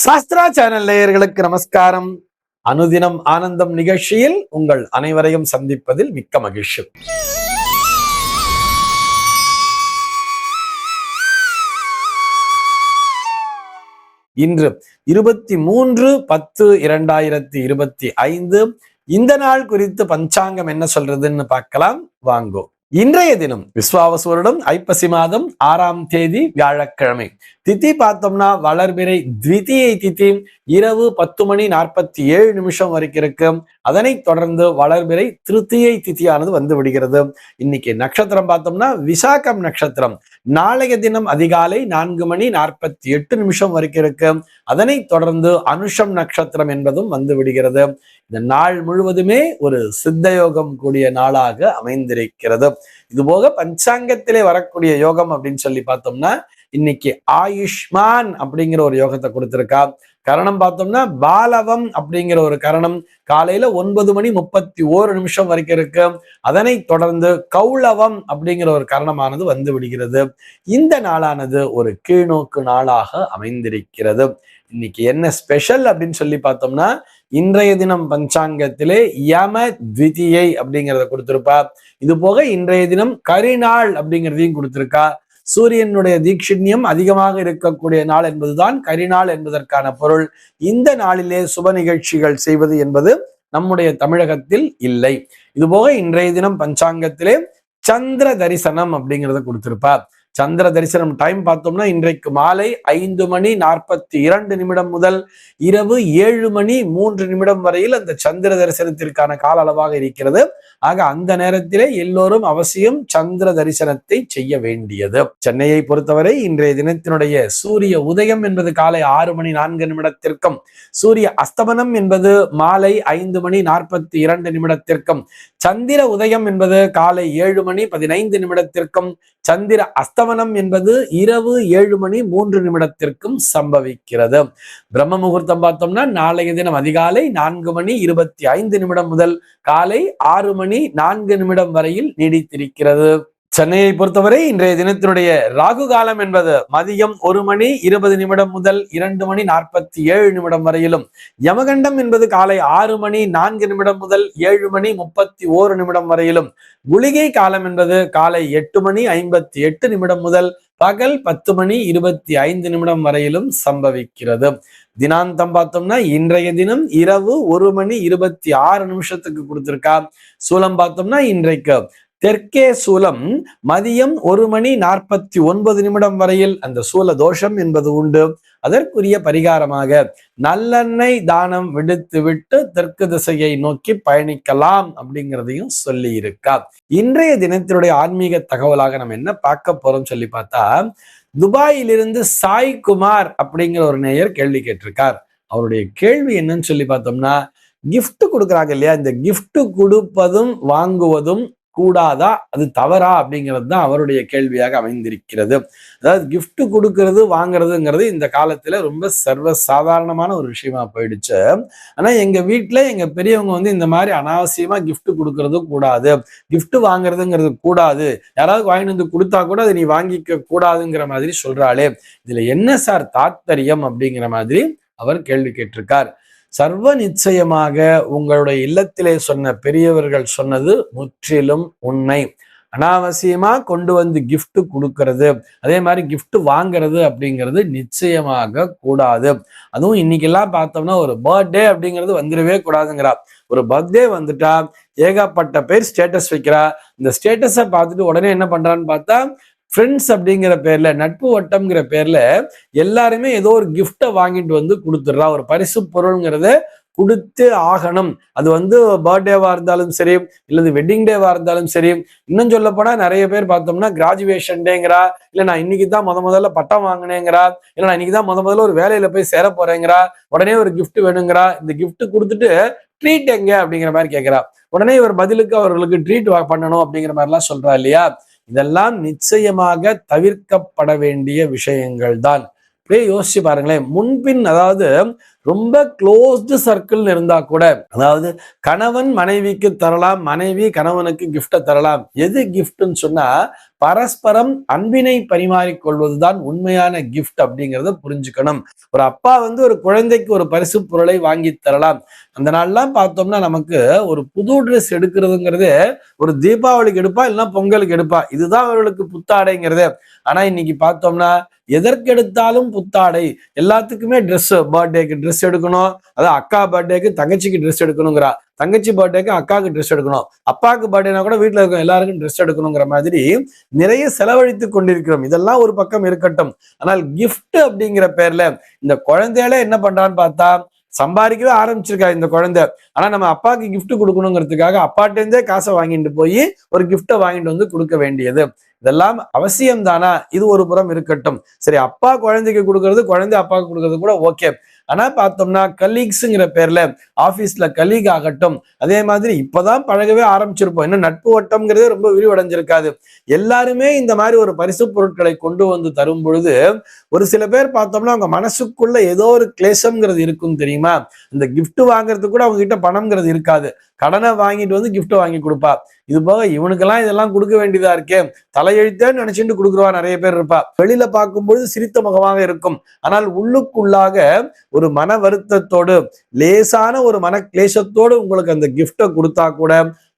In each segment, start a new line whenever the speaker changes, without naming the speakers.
Sastra channel நேயர்களுக்கு நமஸ்காரம். அனுதினம் ஆனந்தம் நிகழ்ச்சியில் உங்கள் அனைவரையும் சந்திப்பதில் மிக்க மகிழ்ச்சி. இன்று 23/10/2025 இந்த நாள் குறித்து பஞ்சாங்கம் என்ன சொல்றதுன்னு பார்க்கலாம் வாங்கோ. இன்றைய தினம் விஸ்வாவசு வருடம் ஐப்பசி மாதம் 6ஆம் தேதி வியாழக்கிழமை. திதி பார்த்தோம்னா வளர்பிறை த்விதியை திதி இரவு 10:47 வரைக்கும் இருக்கு. அதனைத் தொடர்ந்து வளர்பிறை திருத்தியை திதியானது வந்து விடுகிறது. இன்னைக்கு நட்சத்திரம் பார்த்தோம்னா விசாகம் நட்சத்திரம். நாளைய தினம் அதிகாலை 4:48 வரைக்கும் இருக்கு. அதனைத் தொடர்ந்து அனுஷம் நட்சத்திரம் என்பதும் வந்து விடுகிறது. இந்த நாள் முழுவதுமே ஒரு சித்தயோகம் கூடிய நாளாக அமைந்திருக்கிறது. இது போக பஞ்சாங்கத்திலே வரக்கூடிய யோகம் அப்படின்னு சொல்லி பார்த்தோம்னா இன்னைக்கு ஆயுஷ்மான் அப்படிங்கிற ஒரு யோகத்தை கொடுத்திருக்கா. கரணம் பார்த்தோம்னா பாலவம் அப்படிங்கிற ஒரு கரணம் காலையில 9:31 வரைக்கும் இருக்கு. அதனை தொடர்ந்து கௌளவம் அப்படிங்கிற ஒரு கரணமானது வந்து விடுகிறது. இந்த நாளானது ஒரு கீழ்நோக்கு நாளாக அமைந்திருக்கிறது. இன்னைக்கு என்ன ஸ்பெஷல் அப்படின்னு சொல்லி பார்த்தோம்னா இன்றைய தினம் பஞ்சாங்கத்திலே யம த்விதியை அப்படிங்கிறத கொடுத்திருப்பா. இது போக இன்றைய தினம் கரிநாள் அப்படிங்கிறதையும் கொடுத்திருக்கா. சூரியனுடைய தீட்சிண்யம் அதிகமாக இருக்கக்கூடிய நாள் என்பதுதான் கரிநாள் என்பதற்கான பொருள். இந்த நாளிலே சுப நிகழ்ச்சிகள் செய்வது என்பது நம்முடைய தமிழகத்தில் இல்லை. இது போக இன்றைய தினம் பஞ்சாங்கத்திலே சந்திர தரிசனம் அப்படிங்கிறத கொடுத்திருப்பா. சந்திர தரிசனம் டைம் பார்த்தோம்னா இன்றைக்கு மாலை 5:42 முதல் இரவு 7:03 வரையில் அந்த சந்திர தரிசனத்திற்கான கால அளவாக இருக்கிறது. ஆக அந்த நேரத்திலே எல்லோரும் அவசியம் சந்திர தரிசனத்தை செய்ய வேண்டியது. சென்னையை பொறுத்தவரை இன்றைய தினத்தினுடைய சூரிய உதயம் என்பது காலை 6:04 சூரிய அஸ்தமனம் என்பது மாலை 5:42 சந்திர உதயம் என்பது காலை 7:15 சந்திர அஸ்தமனம் என்பது இரவு 7:03 சம்பவிக்கிறது. பிரம்ம முகூர்த்தம் பார்த்தோம்னா நாளைய தினம் அதிகாலை 4:25 முதல் காலை 6:04 வரையில் நீடித்திருக்கிறது. சென்னையை பொறுத்தவரை இன்றைய தினத்தினுடைய ராகு காலம் என்பது மதியம் 1:20 முதல் 2:47 வரையிலும், யமகண்டம் என்பது காலை 6:04 முதல் 7:31 வரையிலும், குளிகை காலம் என்பது காலை 8:58 முதல் பகல் 10:25 வரையிலும் சம்பவிக்கிறது. தினாந்தம் பார்த்தோம்னா இன்றைய தினம் இரவு 1:26 கொடுத்திருக்கா. சூலம் பார்த்தோம்னா இன்றைக்கு தெற்கே சூலம் மதியம் 1:49 வரையில் அந்த சூல தோஷம் என்பது உண்டு. அதற்குரிய பரிகாரமாக நல்லெண்ணெய் தானம் விடுத்து விட்டு தெற்கு திசையை நோக்கி பயணிக்கலாம் அப்படிங்கிறதையும் சொல்லி இருக்கா. இன்றைய தினத்தினுடைய ஆன்மீக தகவலாக நம்ம என்ன பார்க்க போறோம் சொல்லி பார்த்தா, துபாயிலிருந்து சாய் குமார் அப்படிங்கிற ஒரு நேயர் கேள்வி கேட்டிருக்கார். அவருடைய கேள்வி என்னன்னு சொல்லி பார்த்தோம்னா, கிஃப்ட் கொடுக்குறாங்க இல்லையா, இந்த கிஃப்ட் கொடுப்பதும் வாங்குவதும் கூடாதா, அது தவறா அப்படிங்கிறது தான் அவருடைய கேள்வியாக அமைந்திருக்கிறது. அதாவது கிஃப்ட் கொடுக்கறது வாங்குறதுங்கிறது இந்த காலத்துல ரொம்ப சர்வ சாதாரணமான ஒரு விஷயமா போயிடுச்சு. ஆனா எங்க வீட்டுல எங்க பெரியவங்க இந்த மாதிரி அனாவசியமா கிஃப்ட் கொடுக்கறது கூடாது, கிஃப்ட் வாங்குறதுங்கிறது கூடாது, யாராவது வாங்கிட்டு வந்து கொடுத்தா கூட அதை நீ வாங்கிக்க கூடாதுங்கிற மாதிரி சொல்றாளே, இதுல என்ன சார் தாத்பரியம் அப்படிங்கிற மாதிரி அவர் கேள்வி கேட்டிருக்கார். சர்வ நிச்சயமாக உங்களுடைய இல்லத்திலே சொன்ன பெரியவர்கள் சொன்னது முற்றிலும் உண்மை. அனாவசியமா கொண்டு வந்து கிஃப்ட் கொடுக்கறது, அதே மாதிரி கிஃப்ட் வாங்குறது அப்படிங்கிறது நிச்சயமாக கூடாது. அதுவும் இன்னைக்கெல்லாம் பார்த்தோம்னா ஒரு பர்த்டே அப்படிங்கிறது வந்துடவே கூடாதுங்கிறா. ஒரு பர்த்டே வந்துட்டா ஏகப்பட்ட பேர் ஸ்டேட்டஸ் வைக்கிறா. இந்த ஸ்டேட்டஸை பார்த்துட்டு உடனே என்ன பண்றான்னு பார்த்தா, ஃப்ரெண்ட்ஸ் அப்படிங்கிற பேர்ல, நட்பு வட்டம்ங்கிற பேர்ல எல்லாருமே ஏதோ ஒரு கிஃப்டை வாங்கிட்டு வந்து கொடுத்துடுறா. ஒரு பரிசு பொருள்ங்கிறத கொடுத்து ஆகணும். அது பர்த்டேவா இருந்தாலும் சரி, இல்லது வெட்டிங் டேவா இருந்தாலும் சரி. இன்னும் சொல்ல போனா நிறைய பேர் பார்த்தோம்னா கிராஜுவேஷன் டேங்கிறா, இல்ல நான் இன்னைக்கு தான் முதல்ல பட்டம் வாங்கினேங்கிறா, இல்ல நான் இன்னைக்கு தான் முதல்ல ஒரு வேலையில போய் சேர போறேங்கிறா, உடனே ஒரு கிஃப்ட் வேணுங்கிறா. இந்த கிஃப்ட் கொடுத்துட்டு ட்ரீட் எங்க அப்படிங்கிற மாதிரி கேட்கிறா. உடனே ஒரு பதிலுக்கு அவர்களுக்கு ட்ரீட் பண்ணணும் அப்படிங்கிற மாதிரி எல்லாம் சொல்றா இல்லையா. இதெல்லாம் நிச்சயமாக தவிர்க்கப்பட வேண்டிய விஷயங்கள் தான். அப்படியே யோசிச்சு பாருங்களேன். முன்பின், அதாவது ரொம்ப க்ளோஸ்டு சர்க்கிள் இருந்தா கூட, அதாவது கணவன் மனைவிக்கு தரலாம், மனைவி கணவனுக்கு கிஃப்ட தரலாம். எது கிஃப்ட்னு சொன்னா பரஸ்பரம் அன்பினை பரிமாறிக்கொள்வதுதான் உண்மையான கிஃப்ட் அப்படிங்கிறத புரிஞ்சுக்கணும். ஒரு அப்பா ஒரு குழந்தைக்கு ஒரு பரிசு பொருளை வாங்கி தரலாம். அந்த நாள்லாம் பார்த்தோம்னா நமக்கு ஒரு புது ட்ரெஸ் எடுக்கிறதுங்கிறது ஒரு தீபாவளிக்கு எடுப்பா, இல்லைன்னா பொங்கலுக்கு எடுப்பா. இதுதான் அவர்களுக்கு புத்தாடைங்கிறது. ஆனா இன்னைக்கு பார்த்தோம்னா எதற்கெடுத்தாலும் புத்தாடை, எல்லாத்துக்குமே ட்ரெஸ், பர்த்டேக்கு ட்ரெஸ் எடுக்கணும், அதாவது அக்கா பர்த்டேக்கு தங்கச்சிக்கு ட்ரெஸ் எடுக்கணுங்கிறா, தங்கச்சி பர்த்டேக்கு அக்காவுக்கு ட்ரெஸ் எடுக்கணும், அப்பாவுக்கு பர்த்டேனா கூட வீட்டுல இருக்க எல்லாருக்கும் ட்ரெஸ் எடுக்கணுங்கிற மாதிரி நிறைய செலவழித்து கொண்டிருக்கிறோம். இதெல்லாம் ஒரு பக்கம் இருக்கட்டும். ஆனால் கிஃப்ட் அப்படிங்கிற பேர்ல இந்த குழந்தையால என்ன பண்றான்னு பார்த்தா, சம்பாதிக்கவே ஆரம்பிச்சிருக்கா இந்த குழந்தை. ஆனா நம்ம அப்பாவுக்கு கிஃப்ட் கொடுக்கணுங்கிறதுக்காக அப்பாட்டேருந்தே காசை வாங்கிட்டு போய் ஒரு கிஃப்டை வாங்கிட்டு கொடுக்க வேண்டியது, இதெல்லாம் அவசியம் தானா? இது ஒரு புறம் இருக்கட்டும். சரி, அப்பா குழந்தைக்கு கொடுக்கறது, குழந்தை அப்பாவுக்கு கொடுக்கறது கூட ஓகே. ஆனா பார்த்தோம்னா கலீக்ஸுங்கிற பேர்ல ஆபீஸ்ல கலீக் ஆகட்டும், அதே மாதிரி இப்பதான் பழகவே ஆரம்பிச்சிருப்போம், இன்னும் நட்பு வட்டம்ங்கிறதே ரொம்ப விரிவடைஞ்சிருக்காது. எல்லாருமே இந்த மாதிரி ஒரு பரிசு பொருட்களை கொண்டு வந்து தரும் பொழுது ஒரு சில பேர் பார்த்தோம்னா அவங்க மனசுக்குள்ள ஏதோ ஒரு கிளேசம்ங்கிறது இருக்கும் தெரியுமா? இந்த கிஃப்ட் வாங்குறதுக்கு கூட அவங்க கிட்ட பணம்ங்கிறது இருக்காது, கடனை வாங்கிட்டு கிஃப்ட் வாங்கி கொடுப்பா. இது போக இவனுக்கெல்லாம் இதெல்லாம் கொடுக்க வேண்டியதா இருக்கே, தலையெழுத்தேன்னு நினைச்சுட்டு கொடுக்குறவா நிறைய பேர் இருப்பா. வெளியில பார்க்கும்பொழுது சிரித்த முகமாக இருக்கும், ஆனால் உள்ளுக்குள்ளாக ஒரு மன வருத்தத்தோடு, லேசான ஒரு மன கிளேசத்தோடு உங்களுக்கு அந்த கிஃப்டை கொடுத்தா கூட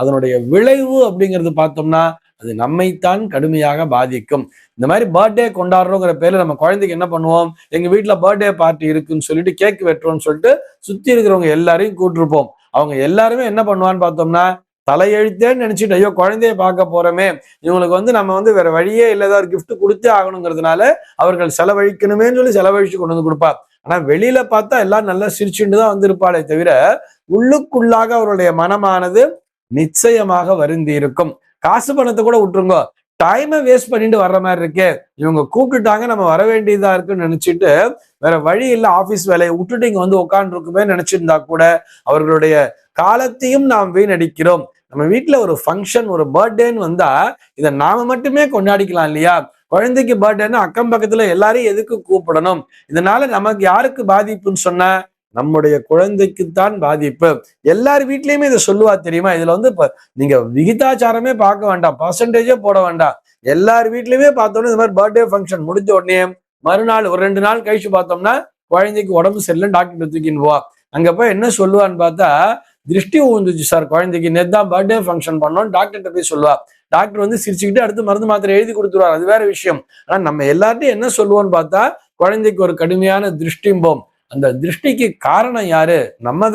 அதனுடைய விளைவு அப்படிங்கிறது பார்த்தோம்னா அது நம்மைத்தான் கடுமையாக பாதிக்கும். இந்த மாதிரி பர்த்டே கொண்டாடுறோங்கிற பேர்ல நம்ம குழந்தைக்கு என்ன பண்ணுவோம், எங்க வீட்டுல பர்த்டே பார்ட்டி இருக்குன்னு சொல்லிட்டு கேக் வெட்டுறோம்னு சொல்லிட்டு சுத்தி இருக்கிறவங்க எல்லாரையும் கூட்டிருப்போம். அவங்க எல்லாருமே என்ன பண்ணுவான்னு பார்த்தோம்னா தலையெழுத்தேன்னு நினைச்சிட்டு, ஐயோ குழந்தைய பார்க்க போறோமே, இவங்களுக்கு நம்ம வேற வழியே இல்லை, ஏதாவது கிஃப்ட் கொடுத்தே ஆகணுங்கிறதுனால அவர்கள் செலவழிக்கணுமேன்னு சொல்லி செலவழிச்சு கொண்டு கொடுப்பா. ஆனா வெளியில பார்த்தா எல்லாம் நல்லா சிரிச்சுட்டு தான் வந்திருப்பாளே தவிர உள்ளுக்குள்ளாக அவருடைய மனமானது நிச்சயமாக வருந்தி இருக்கும். காசு பணத்தை கூட விட்டுருங்க, டைமை வேஸ்ட் பண்ணிட்டு வர்ற மாதிரி இருக்கே, இவங்க கூப்பிட்டுட்டாங்க நம்ம வர வேண்டியதா இருக்குன்னு நினைச்சிட்டு வேற வழி இல்லை, ஆபீஸ் வேலையை விட்டுட்டு இங்க உட்கார்ந்து இருக்குமே நினைச்சிருந்தா கூட அவர்களுடைய காலத்தையும் நாம் வீணடிக்கிறோம். நம்ம வீட்டுல ஒரு ஃபங்க்ஷன், ஒரு பர்த்டேன்னு வந்தா இதை நாம மட்டுமே கொண்டாடிக்கலாம் இல்லையா? குழந்தைக்கு பர்த்டேன்னா அக்கம் பக்கத்துல எல்லாரையும் எதுக்கு கூப்பிடணும்? இதனால நமக்கு யாருக்கு பாதிப்புன்னு சொன்ன, நம்முடைய குழந்தைக்குத்தான் பாதிப்பு. எல்லார் வீட்லயுமே இதை சொல்லுவா தெரியுமா? இதுல இப்ப நீங்க விகிதாச்சாரமே பார்க்க வேண்டாம், பர்சன்டேஜே போட வேண்டாம். எல்லார் வீட்லயுமே பார்த்தோம்னா இந்த மாதிரி பர்த்டே ஃபங்க்ஷன் முடிஞ்ச உடனே மறுநாள் ஒரு 2 நாள் கழிச்சு பார்த்தோம்னா குழந்தைக்கு உடம்பு சரியில்லை, டாக்டர் தூக்கின்னு போவா. அங்க போய் என்ன சொல்லுவான்னு பார்த்தா, திருஷ்டி ஊந்துச்சு சார் குழந்தைக்கு, நேத்தான் பர்த்டே ஃபங்க்ஷன் பண்ணோம், டாக்டர்கிட்ட போய் சொல்லுவா. டாக்டர் சிரிச்சுக்கிட்டு அடுத்து மருந்து மாத்திரை எழுதி கொடுத்துருவார், அது வேற விஷயம். ஆனா நம்ம எல்லார்ட்டையும் என்ன சொல்லுவோம்னு பார்த்தா, குழந்தைக்கு ஒரு கடுமையான திருஷ்டிம்போம். அந்த திருஷ்டிக்கு காரணம் யாரு? நம்ம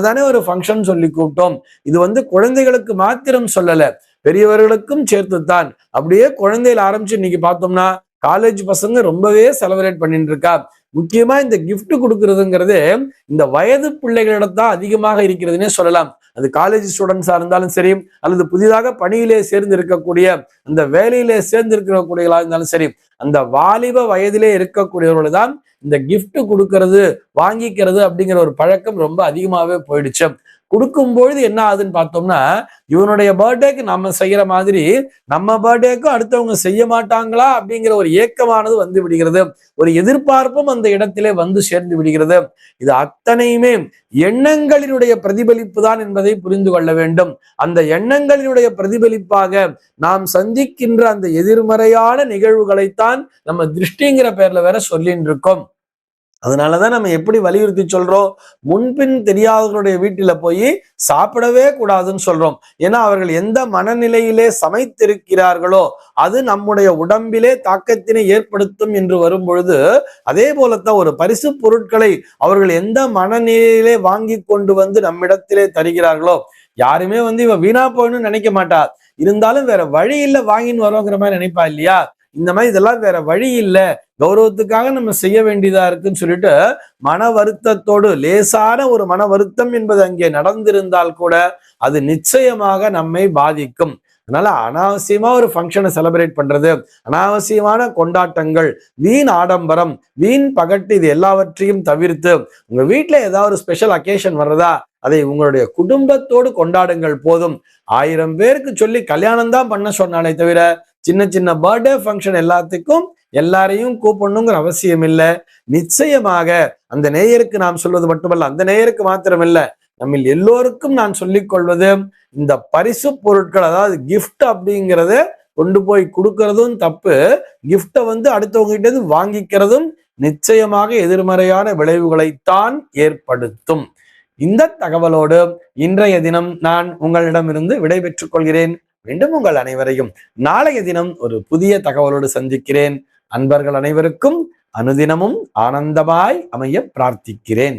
தானே ஒரு ஃபங்க்ஷன் சொல்லி கூப்பிட்டோம். இது குழந்தைகளுக்கு மாத்திரம் சொல்லல, பெரியவர்களுக்கும் சேர்த்துத்தான். அப்படியே குழந்தையில ஆரம்பிச்சு இன்னைக்கு பார்த்தோம்னா காலேஜ் பசங்க ரொம்பவே செலிப்ரேட் பண்ணிட்டு இருக்கா. முக்கியமா இந்த கிஃப்ட் கொடுக்கறதுங்கிறது இந்த வயது பிள்ளைகளிடத்தான் அதிகமாக இருக்கிறதுனே சொல்லலாம். அது காலேஜ் ஸ்டூடெண்ட்ஸா இருந்தாலும் சரி, அல்லது புதிதாக பணியிலே சேர்ந்து இருக்கக்கூடிய அந்த வேலையிலே சேர்ந்து இருக்கக்கூடியவர்களா இருந்தாலும் சரி, அந்த வாலிப வயதிலே இருக்கக்கூடியவர்கள் தான் இந்த கிஃப்ட் கொடுக்கறது, வாங்கிக்கிறது அப்படிங்கிற ஒரு பழக்கம் ரொம்ப அதிகமாகவே போயிடுச்சு. கொடுக்கும்பொழுது என்ன ஆகுதுன்னு பார்த்தோம்னா, இவனுடைய பர்த்டேக்கு நம்ம செய்யற மாதிரி நம்ம பர்த்டேக்கும் அடுத்தவங்க செய்ய மாட்டாங்களா அப்படிங்கிற ஒரு ஏக்கமானது வந்து விடுகிறது. ஒரு எதிர்பார்ப்பும் அந்த இடத்திலே வந்து சேர்ந்து விடுகிறது. இது அத்தனையுமே எண்ணங்களினுடைய பிரதிபலிப்பு தான் என்பதை புரிந்து கொள்ள வேண்டும். அந்த எண்ணங்களினுடைய பிரதிபலிப்பாக நாம் சந்திக்கின்ற அந்த எதிர்மறையான நிகழ்வுகளைத்தான் நம்ம திருஷ்டிங்கிற பேர்ல வேற சொல்லிட்டு இருக்கோம். அதனாலதான் நம்ம எப்படி வலியுறுத்தி சொல்றோம், முன்பின் தெரியாதவர்களுடைய வீட்டில போய் சாப்பிடவே கூடாதுன்னு சொல்றோம். ஏன்னா அவர்கள் எந்த மனநிலையிலே சமைத்திருக்கிறார்களோ அது நம்முடைய உடம்பிலே தாக்கத்தினை ஏற்படுத்தும் என்று வரும் பொழுது, அதே போலத்தான் ஒரு பரிசு பொருட்களை அவர்கள் எந்த மனநிலையிலே வாங்கி கொண்டு வந்து நம்மிடத்திலே தருகிறார்களோ, யாருமே இவ வீணா போகணும்னு நினைக்க மாட்டா, இருந்தாலும் வேற வழி இல்லை வாங்கின்னு வரோங்கிற மாதிரி நினைப்பா இல்லையா? இந்த மாதிரி இதெல்லாம் வேற வழி இல்லை, கௌரவத்துக்காக நம்ம செய்ய வேண்டியதா இருக்குன்னு சொல்லிட்டு மன வருத்தத்தோடு, லேசான ஒரு மன வருத்தம் என்பது அங்கே நடந்திருந்தால் கூட அது நிச்சயமாக நம்மை பாதிக்கும். அதனால அனாவசியமா ஒரு ஃபங்க்ஷனை செலிப்ரேட் பண்றது, அனாவசியமான கொண்டாட்டங்கள், வீண் ஆடம்பரம், வீண் பகட்டு, இது எல்லாவற்றையும் தவிர்த்து உங்க வீட்டுல ஏதாவது ஒரு ஸ்பெஷல் அக்கேஷன் வர்றதா, அதை உங்களுடைய குடும்பத்தோடு கொண்டாடுங்கள் போதும். 1000 பேருக்கு சொல்லி கல்யாணம் தான் பண்ண சொன்னாலே தவிர சின்ன சின்ன பர்த்டே ஃபங்க்ஷன் எல்லாத்துக்கும் எல்லாரையும் கூப்பிடணுங்கிற அவசியம் இல்லை. நிச்சயமாக அந்த நேயருக்கு நாம் சொல்வது மட்டுமல்ல, அந்த நேயருக்கு மாத்திரமில்ல, நம்ம எல்லோருக்கும் நான் சொல்லிக் கொள்வது, இந்த பரிசு பொருட்கள், அதாவது கிஃப்ட் அப்படிங்கிறத கொண்டு போய் கொடுக்கறதும் தப்பு, கிஃப்டை அடுத்தவங்க கிட்ட இருந்து வாங்கிக்கிறதும் நிச்சயமாக எதிர்மறையான விளைவுகளைத்தான் ஏற்படுத்தும். இந்த தகவலோடு இன்றைய தினம் நான் உங்களிடமிருந்து விடை பெற்றுக் கொள்கிறேன். மீண்டும் உங்கள் அனைவரையும் நாளைய தினம் ஒரு புதிய தகவலோடு சந்திக்கிறேன். அன்பர்கள் அனைவருக்கும் அனுதினமும் ஆனந்தமாய் அமைய பிரார்த்திக்கிறேன்.